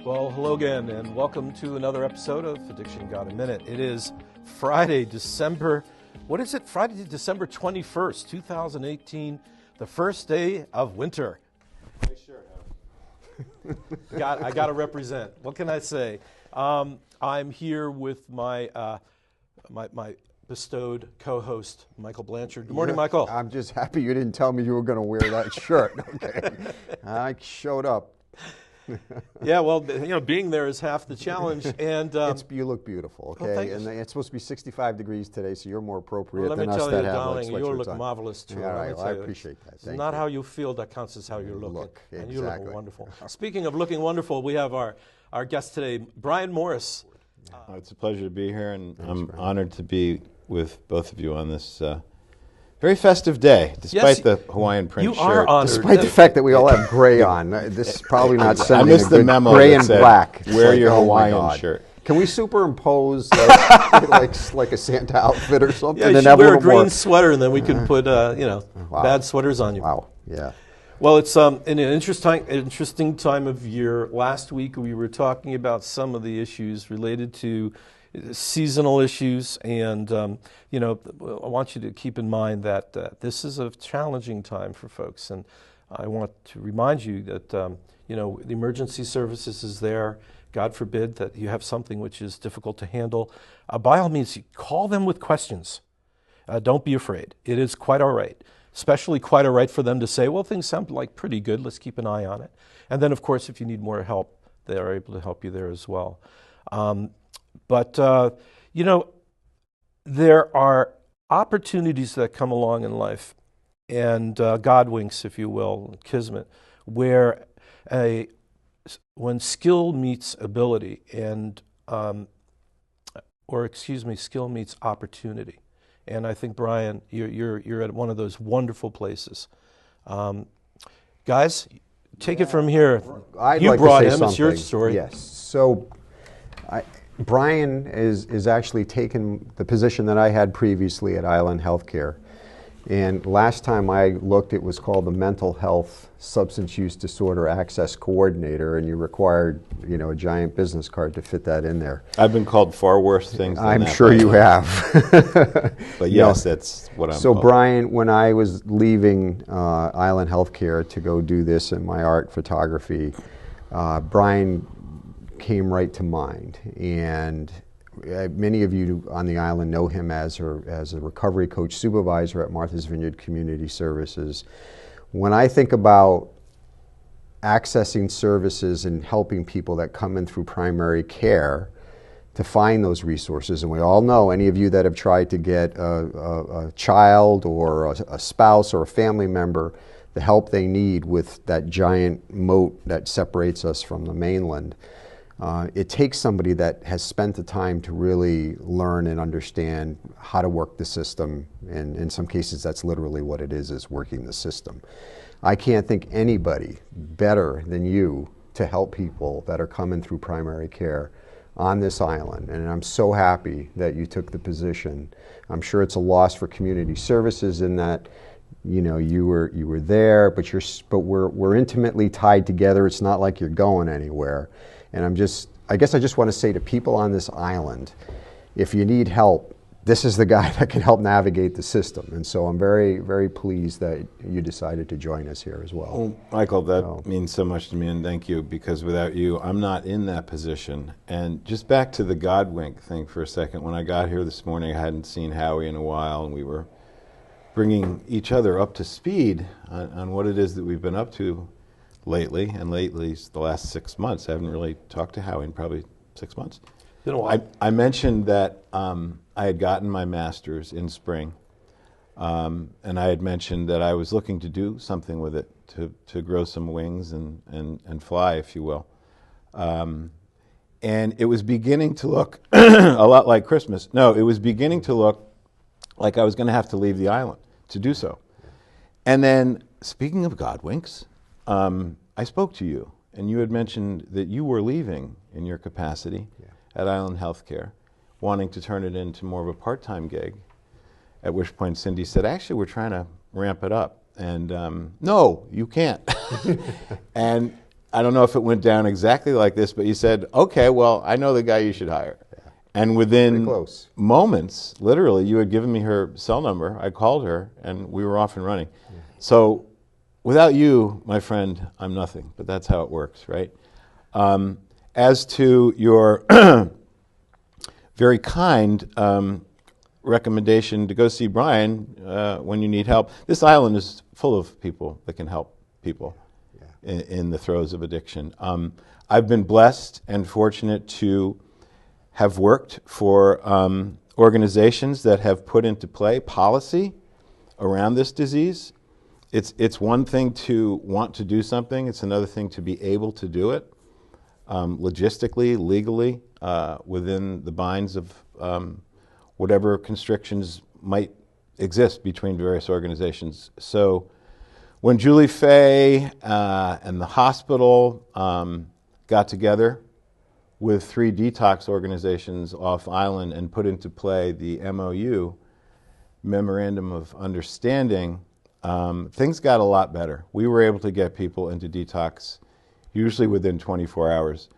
Well, hello again, and welcome to another episode of Addiction Got a Minute. It is Friday, December 21st, 2018, the first day of winter. Nice shirt, Howard. I got to represent. What can I say? I'm here with my my bestowed co-host, Michael Blanchard. Good morning, Michael. I'm just happy you didn't tell me you were going to wear that shirt. Okay, I showed up. Yeah, well, being there is half the challenge, and you look beautiful. Okay, thank you. And it's supposed to be 65 degrees today, so you're more appropriate let than me us tell that you, have darling, like you sweatshirts look on. marvelous too. Yeah, all right, well, I appreciate that. It's Thank not you. how you feel that counts as how you're looking. Look, and exactly. you look wonderful. Speaking of looking wonderful, we have our guest today, Brian Morris. It's a pleasure to be here, and Thanks, I'm Brian. honored to be with both of you on this very festive day, despite the Hawaiian print you shirt. are honored. Despite the fact that we all have gray on, this is probably not I sending missed a the good memo gray that and said, black. It's wear like, your oh my Hawaiian God. shirt. Can we superimpose like a Santa outfit or something? Yeah, you and should have wear a little green more? sweater, and then we can put Wow. bad sweaters on you. Wow, yeah. Well, it's in an interesting time of year. Last week we were talking about some of the issues related to seasonal issues, and I want you to keep in mind that this is a challenging time for folks, and I want to remind you that the emergency services is there. God forbid that you have something which is difficult to handle. By all means, call them with questions. Don't be afraid. It is quite all right. Especially quite all right for them to say, well, things sound like pretty good. Let's keep an eye on it. And then, of course, if you need more help, they are able to help you there as well. But there are opportunities that come along in life, and God winks, if you will, kismet, where when skill meets ability, and skill meets opportunity. And I think, Brian, you're at one of those wonderful places. Guys, take it from here. You brought him. It's your story. Yes. So Brian is actually taken the position that I had previously at Island Healthcare. And last time I looked, it was called the Mental Health Substance Use Disorder Access Coordinator, and you required, a giant business card to fit that in there. I've been called far worse things than I'm that, sure you have. But yes, that's what I'm So called. Brian, when I was leaving Island Healthcare to go do this in my art photography, Brian came right to mind. And many of you on the island know him as a recovery coach supervisor at Martha's Vineyard Community Services. When I think about accessing services and helping people that come in through primary care to find those resources, and we all know, any of you that have tried to get a child or a spouse or a family member the help they need with that giant moat that separates us from the mainland, it takes somebody that has spent the time to really learn and understand how to work the system, and in some cases that's literally what it is working the system. I can't think anybody better than you to help people that are coming through primary care on this island, and I'm so happy that you took the position. I'm sure it's a loss for community services in that you were there, but we're intimately tied together. It's not like you're going anywhere. And I guess I just want to say to people on this island, if you need help, this is the guy that can help navigate the system. And so I'm very, very pleased that you decided to join us here as well. Well, Michael, that means so much to me, and thank you, because without you, I'm not in that position. And just back to the God wink thing for a second. When I got here this morning, I hadn't seen Howie in a while, and we were bringing each other up to speed on what it is that we've been up to lately, and lately is the last 6 months. I haven't really talked to Howie in probably 6 months. Been a while. I mentioned that I had gotten my master's in spring, and I had mentioned that I was looking to do something with it to grow some wings and fly, if you will. And it was beginning to look a lot like Christmas. No, it was beginning to look like I was going to have to leave the island to do so. And then, speaking of God winks, I spoke to you, and you had mentioned that you were leaving in your capacity at Island Healthcare, wanting to turn it into more of a part-time gig, at which point Cindy said, actually, we're trying to ramp it up. And no, you can't. And I don't know if it went down exactly like this, but you said, okay, well, I know the guy you should hire. Yeah. And Pretty within close. moments, literally, you had given me her cell number. I called her, and we were off and running. Yeah. So without you, my friend, I'm nothing. But that's how it works, right? As to your very kind recommendation to go see Brian when you need help, this island is full of people that can help people in the throes of addiction. I've been blessed and fortunate to have worked for organizations that have put into play policy around this disease. It's one thing to want to do something, it's another thing to be able to do it logistically, legally, within the binds of whatever constrictions might exist between various organizations. So when Julie Fay and the hospital got together with 3 detox organizations off island and put into play the MOU, Memorandum of Understanding, things got a lot better. We were able to get people into detox usually within 24 hours.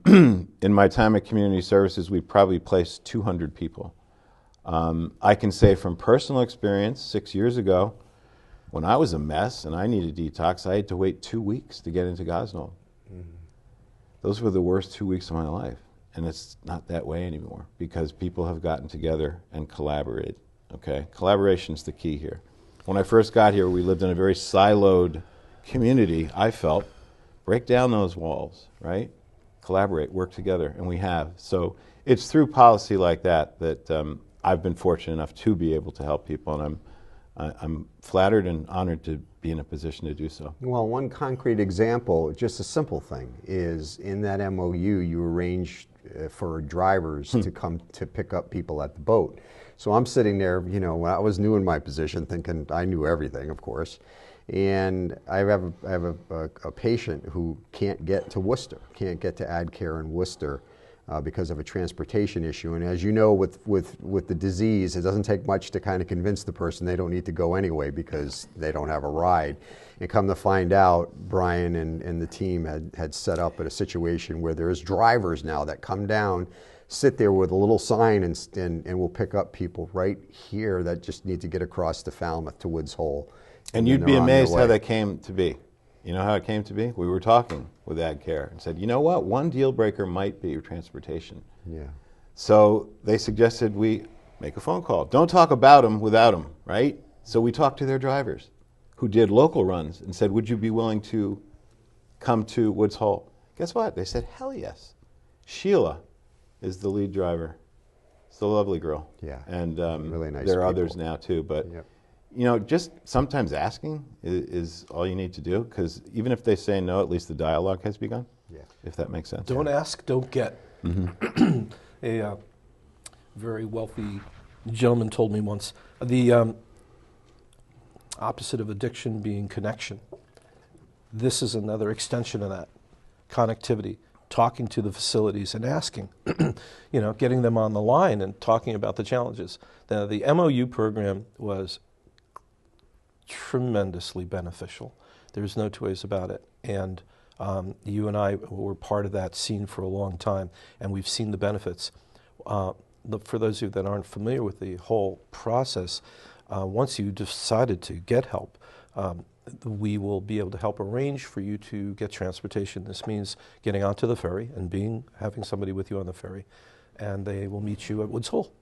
In my time at Community Services, we probably placed 200 people. I can say from personal experience, 6 years ago, when I was a mess and I needed detox, I had to wait 2 weeks to get into Gosnell. Mm-hmm. Those were the worst 2 weeks of my life. And it's not that way anymore because people have gotten together and collaborated. Okay? Collaboration is the key here. When I first got here, we lived in a very siloed community, I felt. Break down those walls, right? Collaborate, work together, and we have. So it's through policy like that that I've been fortunate enough to be able to help people, and I'm flattered and honored to be in a position to do so. Well, one concrete example, just a simple thing, is in that MOU you arranged for drivers to come to pick up people at the boat. So I'm sitting there, you know, when I was new in my position, thinking I knew everything, of course. And I have a patient who can't get to Worcester, can't get to AdCare in Worcester because of a transportation issue. And as you know, with the disease, it doesn't take much to kind of convince the person they don't need to go anyway because they don't have a ride. And come to find out, Brian and the team had set up at a situation where there's drivers now that come down, sit there with a little sign and will pick up people right here that just need to get across to Falmouth, to Woods Hole. And you'd be amazed how that came to be. You know how it came to be? We were talking with AdCare and said, you know what, one deal breaker might be your transportation. Yeah. So they suggested we make a phone call. Don't talk about them without them, right? So we talked to their drivers who did local runs and said, would you be willing to come to Woods Hole? Guess what? They said, hell yes. Sheila is the lead driver. It's a lovely girl. Yeah. And really nice there are people. others now too, but Yep. you know, just sometimes asking is all you need to do, because even if they say no, at least the dialogue has begun. Yeah. If that makes sense. Don't ask, don't get. Mm-hmm. A very wealthy gentleman told me once, the opposite of addiction being connection. This is another extension of that, connectivity, talking to the facilities and asking, you know, getting them on the line and talking about the challenges. The MOU program was tremendously beneficial. There's no two ways about it. And you and I were part of that scene for a long time, and we've seen the benefits. For those of you that aren't familiar with the whole process, once you decided to get help, we will be able to help arrange for you to get transportation. This means getting onto the ferry and having somebody with you on the ferry, and they will meet you at Woods Hole,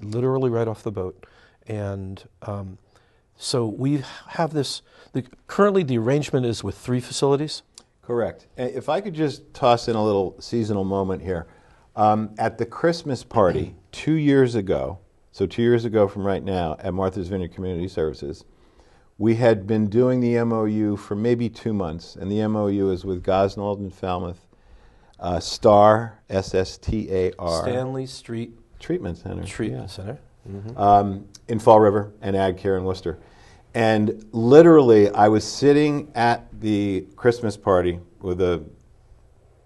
literally right off the boat. And so we have this, currently the arrangement is with 3 facilities. Correct. If I could just toss in a little seasonal moment here. At the Christmas party 2 years ago, so 2 years ago from right now at Martha's Vineyard Community Services, we had been doing the MOU for maybe 2 months, and the MOU is with Gosnold and Falmouth, STAR, S-S-T-A-R. Stanley Street Treatment Center. Treatment Center. Mm-hmm. In Fall River and AdCare in Worcester. And literally, I was sitting at the Christmas party with a,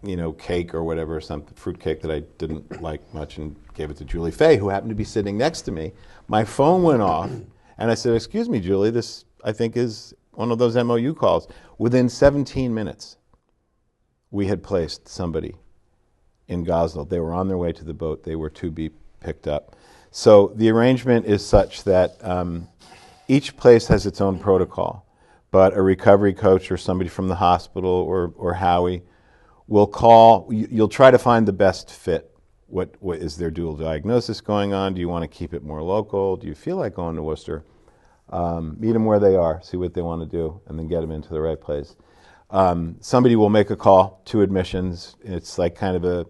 you know, cake or whatever, some fruit cake that I didn't like much, and gave it to Julie Fay, who happened to be sitting next to me. My phone went off, and I said, "Excuse me, Julie, this I think is one of those MOU calls." Within 17 minutes, we had placed somebody in Gosnell. They were on their way to the boat. They were to be picked up. So the arrangement is such that each place has its own protocol, but a recovery coach or somebody from the hospital or Howie will call. You'll try to find the best fit. What is their dual diagnosis going on? Do you want to keep it more local? Do you feel like going to Worcester? Meet them where they are, see what they want to do, and then get them into the right place. Somebody will make a call to admissions. It's like kind of a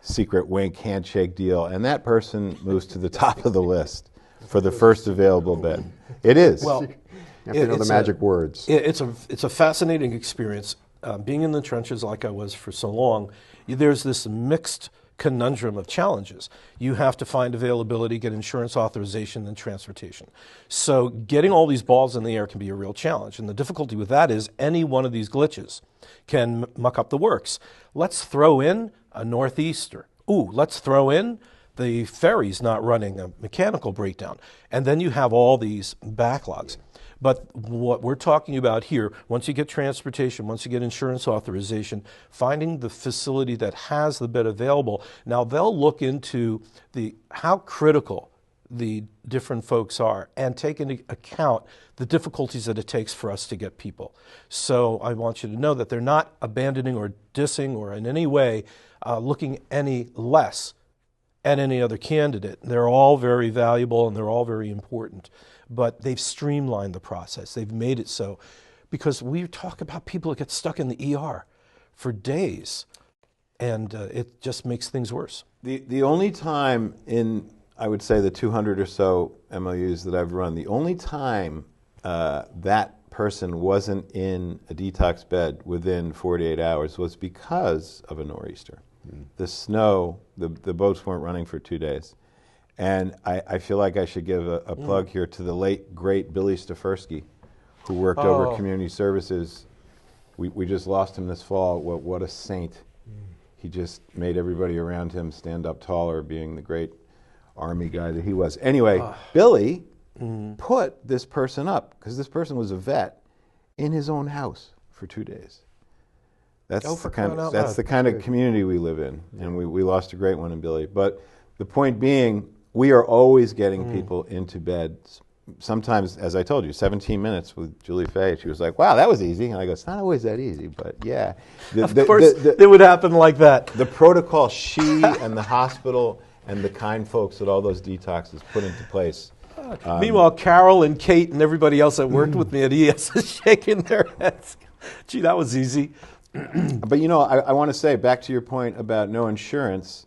secret wink handshake deal, and that person moves to the top of the list for the first available bed. It is. Well, You have to know the magic words. It's a fascinating experience. Being in the trenches like I was for so long, there's this mixed conundrum of challenges. You have to find availability, get insurance authorization, and transportation. So getting all these balls in the air can be a real challenge. And the difficulty with that is any one of these glitches can muck up the works. Let's throw in a northeaster. Ooh, let's throw in the ferry's not running, a mechanical breakdown. And then you have all these backlogs. But what we're talking about here, once you get transportation, once you get insurance authorization, finding the facility that has the bed available, now they'll look into how critical the different folks are and take into account the difficulties that it takes for us to get people. So I want you to know that they're not abandoning or dissing or in any way looking any less at any other candidate. They're all very valuable and they're all very important. But they've streamlined the process. They've made it so. Because we talk about people that get stuck in the ER for days, and it just makes things worse. The only time in, I would say, the 200 or so MOUs that I've run, the only time that person wasn't in a detox bed within 48 hours was because of a nor'easter. The snow, the boats weren't running for 2 days. And I feel like I should give a plug here to the late, great Billy Stefersky, who worked over community services. We just lost him this fall. What a saint. He just made everybody around him stand up taller, being the great Army guy that he was. Anyway, Billy put this person up, because this person was a vet, in his own house for 2 days. That's the kind of community we live in. And we lost a great one in Billy. But the point being, we are always getting people into bed. Sometimes, as I told you, 17 minutes with Julie Fay. She was like, wow, that was easy. And I go, it's not always that easy, but yeah. Of course, it would happen like that. The protocol she and the hospital and the kind folks that all those detoxes put into place. Meanwhile, Carol and Kate and everybody else that worked with me at ES is shaking their heads. Gee, that was easy. But I want to say, back to your point about no insurance,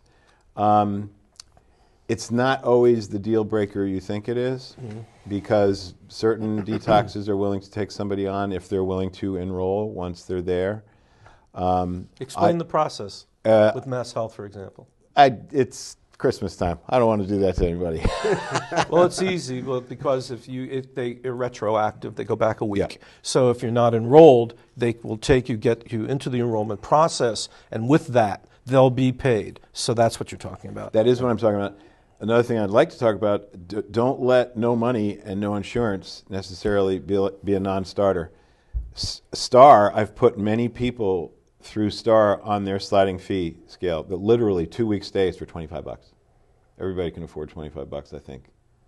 it's not always the deal breaker you think it is, because certain detoxes are willing to take somebody on if they're willing to enroll once they're there. Explain the process with Mass Health, for example. It's Christmas time. I don't want to do that to anybody. Well, it's easy because if they are retroactive, they go back a week. Yeah. So if you're not enrolled, they will get you into the enrollment process, and with that, they'll be paid. So that's what you're talking about. That is what I'm talking about. Another thing I'd like to talk about, don't let no money and no insurance necessarily be a non-starter. STAR, I've put many people through STAR on their sliding fee scale, that literally 2-week stays for $25. Everybody can afford $25, I think.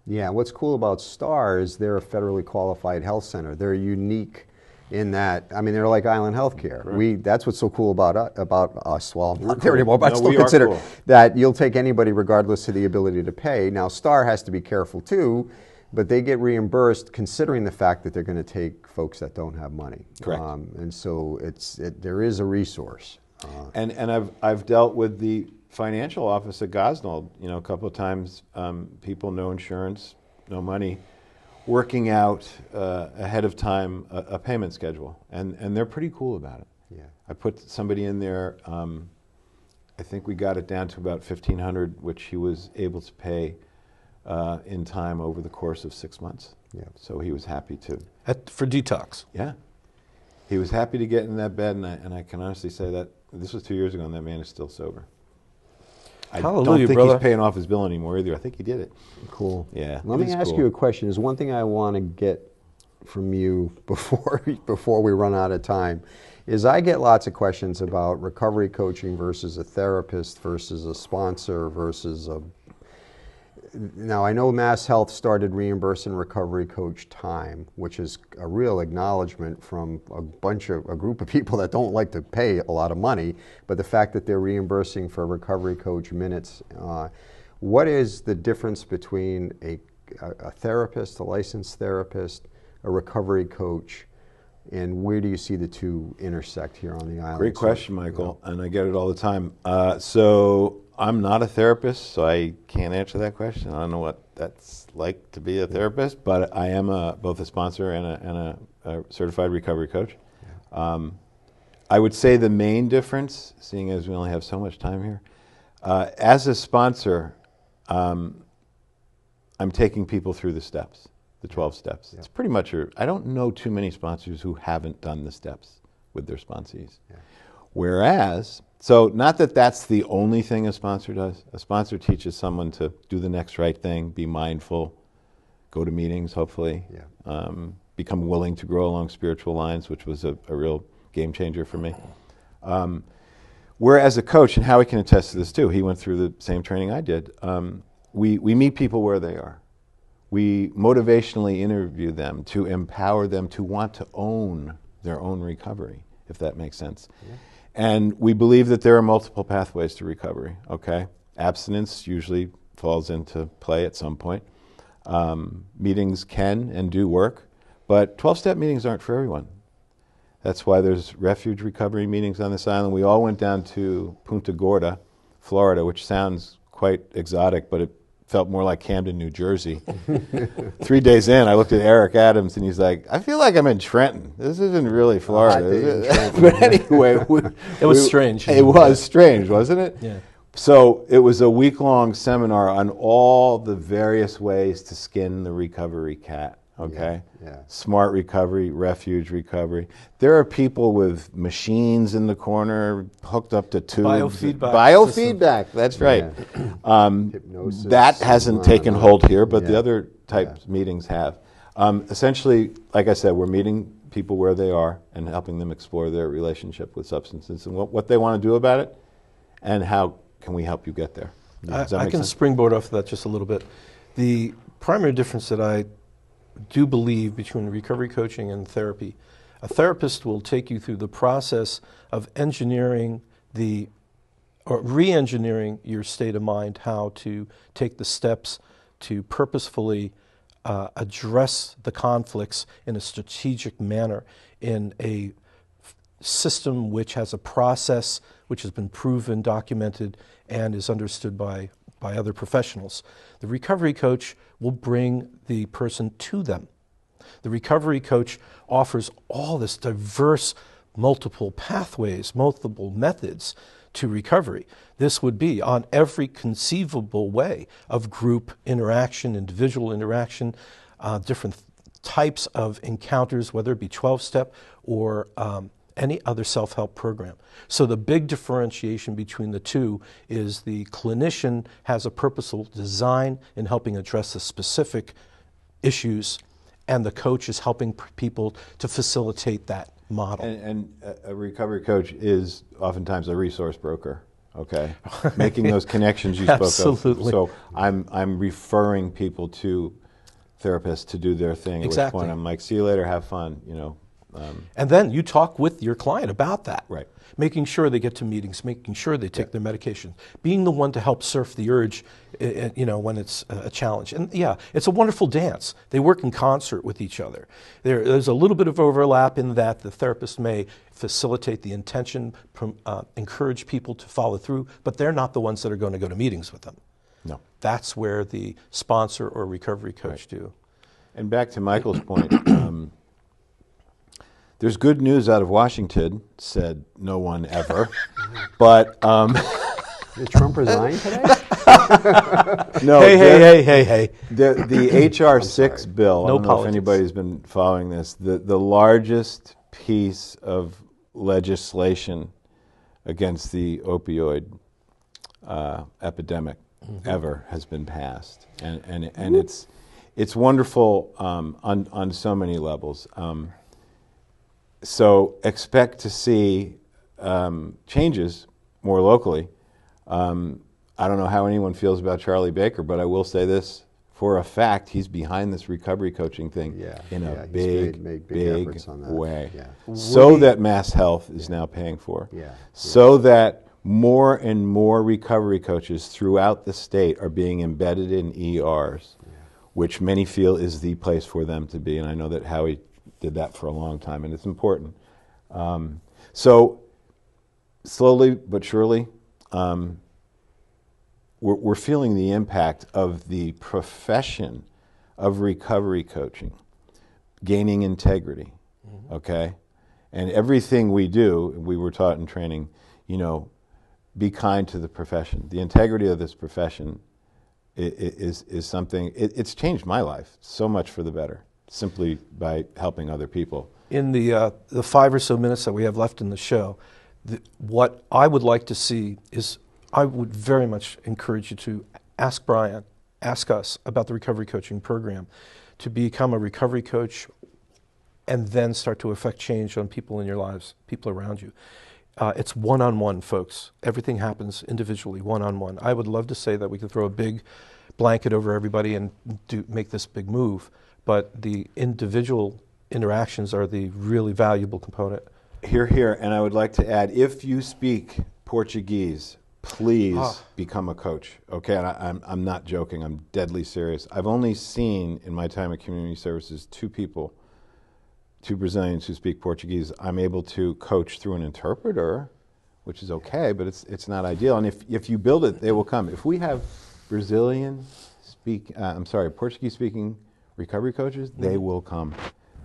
Yeah, what's cool about STAR is they're a federally qualified health center. They're unique in that, I mean, they're like Island Healthcare. Right. That's what's so cool about us. Well, I'm not there anymore, but I still we are consider cool. that you'll take anybody regardless of the ability to pay. Now, STAR has to be careful too, but they get reimbursed considering the fact that they're going to take folks that don't have money. Correct. And so there is a resource. And I've dealt with the financial office at Gosnell, a couple of times, people no insurance, no money, working out ahead of time a payment schedule, and they're pretty cool about it. Yeah. I put somebody in there. I think we got it down to about $1,500, which he was able to pay in time over the course of 6 months. Yeah. So he was happy to. For detox. Yeah. He was happy to get in that bed, and I can honestly say that this was 2 years ago, and that man is still sober. I Hallelujah, don't think brother. he's paying off his bill anymore either. I think he did it. Cool. Yeah. Let me ask you a question. There's one thing I want to get from you before we run out of time is I get lots of questions about recovery coaching versus a therapist versus a sponsor versus a. Now I know Mass Health started reimbursing recovery coach time, which is a real acknowledgement from a group of people that don't like to pay a lot of money, but the fact that they're reimbursing for recovery coach minutes. What is the difference between a therapist, a licensed therapist, a recovery coach, and where do you see the two intersect here on the island? Great question, Michael, and I get it all the time. So I'm not a therapist, so I can't answer that question. I don't know what that's like to be a therapist, but I am both a sponsor and a certified recovery coach. I would say the main difference, seeing as we only have so much time here, as a sponsor, I'm taking people through the steps, the 12 steps. Yeah. It's pretty much, I don't know too many sponsors who haven't done the steps with their sponsees. Yeah. Whereas, so not that that's the only thing a sponsor does. A sponsor teaches someone to do the next right thing, be mindful, go to meetings, hopefully, become willing to grow along spiritual lines, which was a real game changer for me. Whereas a coach, and Howie can attest to this too, he went through the same training I did, we meet people where they are. We motivationally interview them to empower them to want to own their own recovery, if that makes sense. Yeah. And we believe that there are multiple pathways to recovery, okay? Abstinence usually falls into play at some point. Meetings can and do work, but 12-step meetings aren't for everyone. That's why there's refuge recovery meetings on this island. We all went down to Punta Gorda, Florida, which sounds quite exotic, but it felt more like Camden, New Jersey. 3 days in, I looked at Eric Adams, and he's like, I feel like I'm in Trenton. This isn't really Florida, is it? But anyway. It was strange. It was strange, wasn't it? Yeah. So it was a week-long seminar on all the various ways to skin the recovery cat, okay? Yeah. Smart recovery, refuge recovery. There are people with machines in the corner hooked up to tubes. Biofeedback, that's right. Yeah. Hypnosis. That hasn't taken hold here, but the other types meetings have. Essentially, like I said, we're meeting people where they are and helping them explore their relationship with substances and what they want to do about it and how can we help you get there. I can springboard off of that just a little bit. The primary difference that I do believe between recovery coaching and therapy, a therapist will take you through the process of engineering or re-engineering your state of mind, how to take the steps to purposefully address the conflicts in a strategic manner in a system which has a process which has been proven, documented, and is understood by other professionals. The recovery coach will bring the person to them. The recovery coach offers all this diverse, multiple pathways, multiple methods to recovery. This would be on every conceivable way of group interaction, individual interaction, different types of encounters, whether it be 12-step or any other self-help program. So the big differentiation between the two is the clinician has a purposeful design in helping address the specific issues, and the coach is helping people to facilitate that model. And a recovery coach is oftentimes a resource broker, okay? Making those connections you spoke of. Absolutely. So I'm referring people to therapists to do their thing, at which point I'm like, see you later, have fun, you know. And then you talk with your client about that. Right. Making sure they get to meetings, making sure they take their medication, being the one to help surf the urge, you know, when it's a challenge. And yeah, it's a wonderful dance. They work in concert with each other. There's a little bit of overlap in that the therapist may facilitate the intention, encourage people to follow through, but they're not the ones that are going to go to meetings with them. No. That's where the sponsor or recovery coach do. And back to Michael's point, there's good news out of Washington, said no one ever, but... Did Trump resign today? No. Hey. The H.R. 6 bill, I don't know if anybody's been following this, the largest piece of legislation against the opioid epidemic ever has been passed. And it's wonderful on so many levels. So expect to see changes more locally. I don't know how anyone feels about Charlie Baker, but I will say this for a fact: he's behind this recovery coaching thing in a made big efforts on that. way, Yeah. so that Mass Health is now paying for, so that more and more recovery coaches throughout the state are being embedded in ERs, which many feel is the place for them to be. And I know that Howie did that for a long time, and it's important. So slowly but surely, we're feeling the impact of the profession of recovery coaching gaining integrity, okay? And everything we do, we were taught in training, be kind to the profession. The integrity of this profession is something, it's changed my life so much for the better, simply by helping other people. In the 5 or so minutes that we have left in the show, what I would like to see is, I would very much encourage you to ask Brian, ask us about the recovery coaching program, to become a recovery coach and then start to affect change on people in your lives, people around you. It's one-on-one, folks. Everything happens individually, one-on-one. I would love to say that we could throw a big blanket over everybody and make this big move, but the individual interactions are the really valuable component. Hear, hear, and I would like to add, if you speak Portuguese, please become a coach, okay? And I'm not joking, I'm deadly serious. I've only seen, in my time at Community Services, 2 Brazilians who speak Portuguese. I'm able to coach through an interpreter, which is okay, but it's not ideal. And if you build it, they will come. If we have Portuguese-speaking recovery coaches, they will come.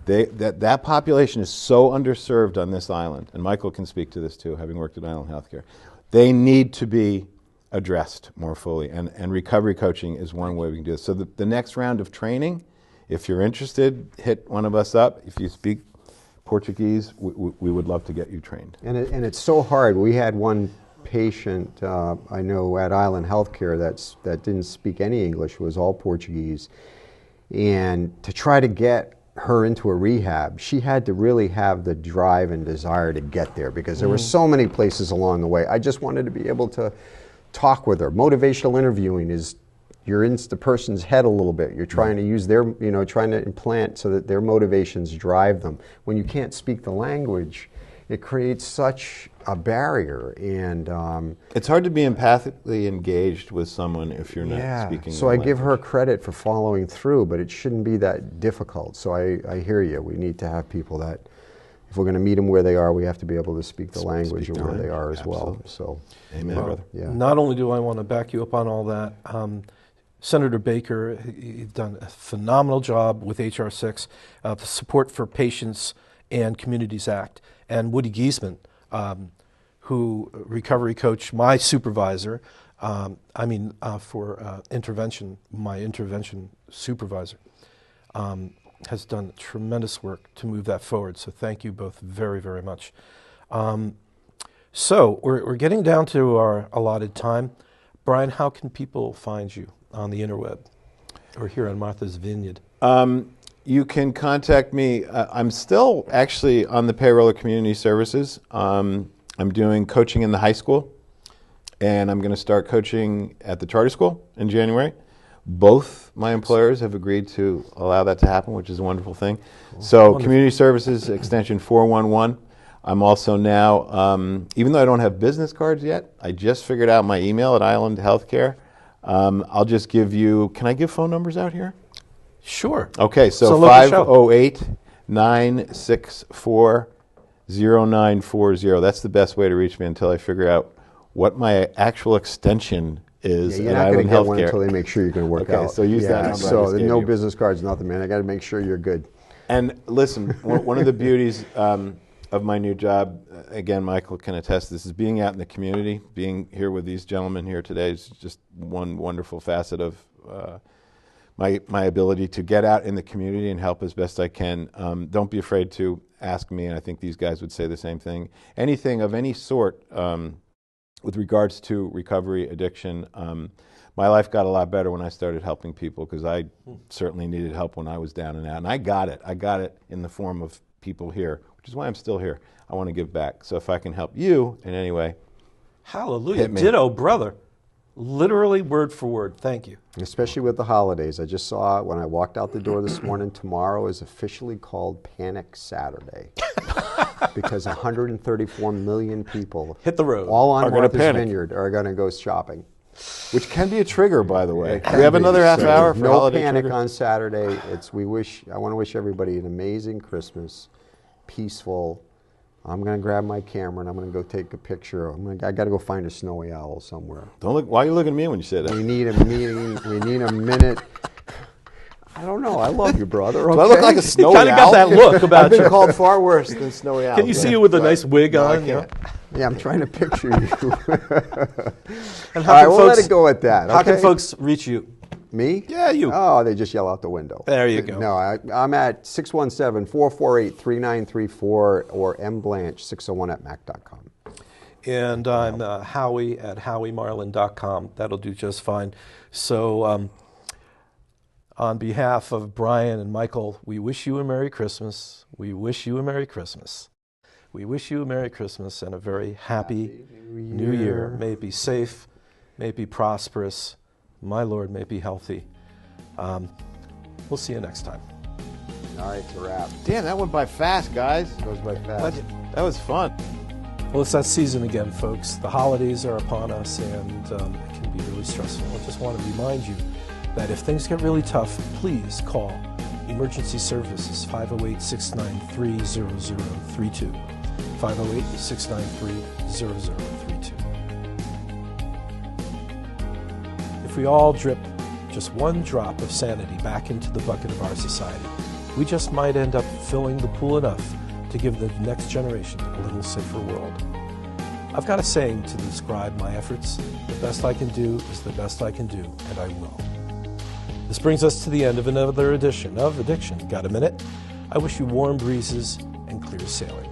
That population is so underserved on this island, and Michael can speak to this too, having worked at Island Healthcare. They need to be addressed more fully, and recovery coaching is one way we can do this. So the next round of training, if you're interested, hit one of us up. If you speak Portuguese, we would love to get you trained. And it's so hard. We had one patient I know at Island Healthcare that didn't speak any English, was all Portuguese, and to try to get her into a rehab, she had to really have the drive and desire to get there, because there were so many places along the way. I just wanted to be able to talk with her. Motivational interviewing is, you're in the person's head a little bit. You're trying to use their, trying to implant so that their motivations drive them. When you can't speak the language, it creates such a barrier, and it's hard to be empathically engaged with someone if you're not speaking. So I give her credit for following through, but it shouldn't be that difficult. So I hear you. We need to have people that, if we're going to meet them where they are, we have to be able to speak the language of where they are as well. So, amen, brother. Yeah. Not only do I want to back you up on all that, Senator Baker, he's done a phenomenal job with H.R. 6, the Support for Patients and Communities Act, and Woody Giesman, who recovery coach, my supervisor, for intervention, my intervention supervisor, has done tremendous work to move that forward. So thank you both very, very much. So we're getting down to our allotted time. Brian, how can people find you on the interweb or here on Martha's Vineyard? You can contact me. I'm still actually on the payroll of Community Services. I'm doing coaching in the high school, and I'm going to start coaching at the charter school in January. Both my employers have agreed to allow that to happen, which is a wonderful thing. So wonderful. Community Services, extension 411. I'm also now, even though I don't have business cards yet, I just figured out my email at Island Healthcare. I'll just give you, can I give phone numbers out here? Sure. Okay, so 508-964-0940. That's the best way to reach me until I figure out what my actual extension is you're at not going Island to get one Healthcare. until they make sure you're going to work out. Okay, so use that number. So no business cards, nothing, man. I got to make sure you're good. And listen, one of the beauties of my new job, again, Michael can attest, this is being out in the community. Being here with these gentlemen here today is just one wonderful facet of my ability to get out in the community and help as best I can. Don't be afraid to ask me, and I think these guys would say the same thing. Anything of any sort with regards to recovery, addiction. my life got a lot better when I started helping people, because I certainly needed help when I was down and out. And I got it. I got it in the form of people here, which is why I'm still here. I want to give back. So if I can help you in any way, Hallelujah. hit me. Ditto, brother. Literally word for word. Thank you. Especially with the holidays. I just saw when I walked out the door this morning, tomorrow is officially called Panic Saturday. Because 134 million people Hit the road. all on Are gonna Martha's panic. Vineyard are going to go shopping. which can be a trigger, by the way. It can We have be. another half So hour for no holiday panic trigger. on Saturday. I want to wish everybody an amazing Christmas, peaceful. I'm going to grab my camera and I'm going to go take a picture. I got to go find a snowy owl somewhere. Don't look. Why are you looking at me when you say that? We need a meeting. We need a minute. I don't know. I love you, brother. Do I look like a snowy Kind of got owl? that look about I've been you. called far worse than snowy owl. Can you see you with a nice wig No, I on? you know? can't. Yeah, I'm trying to picture you. And All right, we'll let it go at that. How can okay? folks reach you? Me? Yeah, you. Oh, they just yell out the window. There you go. No, I'm at 617-448-3934 or mblanche601@mac.com. And I'm Howie at howiemarlin.com. That'll do just fine. So on behalf of Brian and Michael, we wish you a Merry Christmas. We wish you a Merry Christmas. We wish you a Merry Christmas and a very happy New Year. May it be safe, may it be prosperous. My Lord, may it be healthy. We'll see you next time. All right, it's a wrap. Damn, that went by fast, guys. Goes by fast. That was fun. Well, it's that season again, folks. The holidays are upon us, and it can be really stressful. I just want to remind you that if things get really tough, please call Emergency Services 508-693-0032. 508-693-0032. If we all drip just one drop of sanity back into the bucket of our society, we just might end up filling the pool enough to give the next generation a little safer world. I've got a saying to describe my efforts. The best I can do is the best I can do, and I will. This brings us to the end of another edition of Addiction. Got a minute? I wish you warm breezes and clear sailing.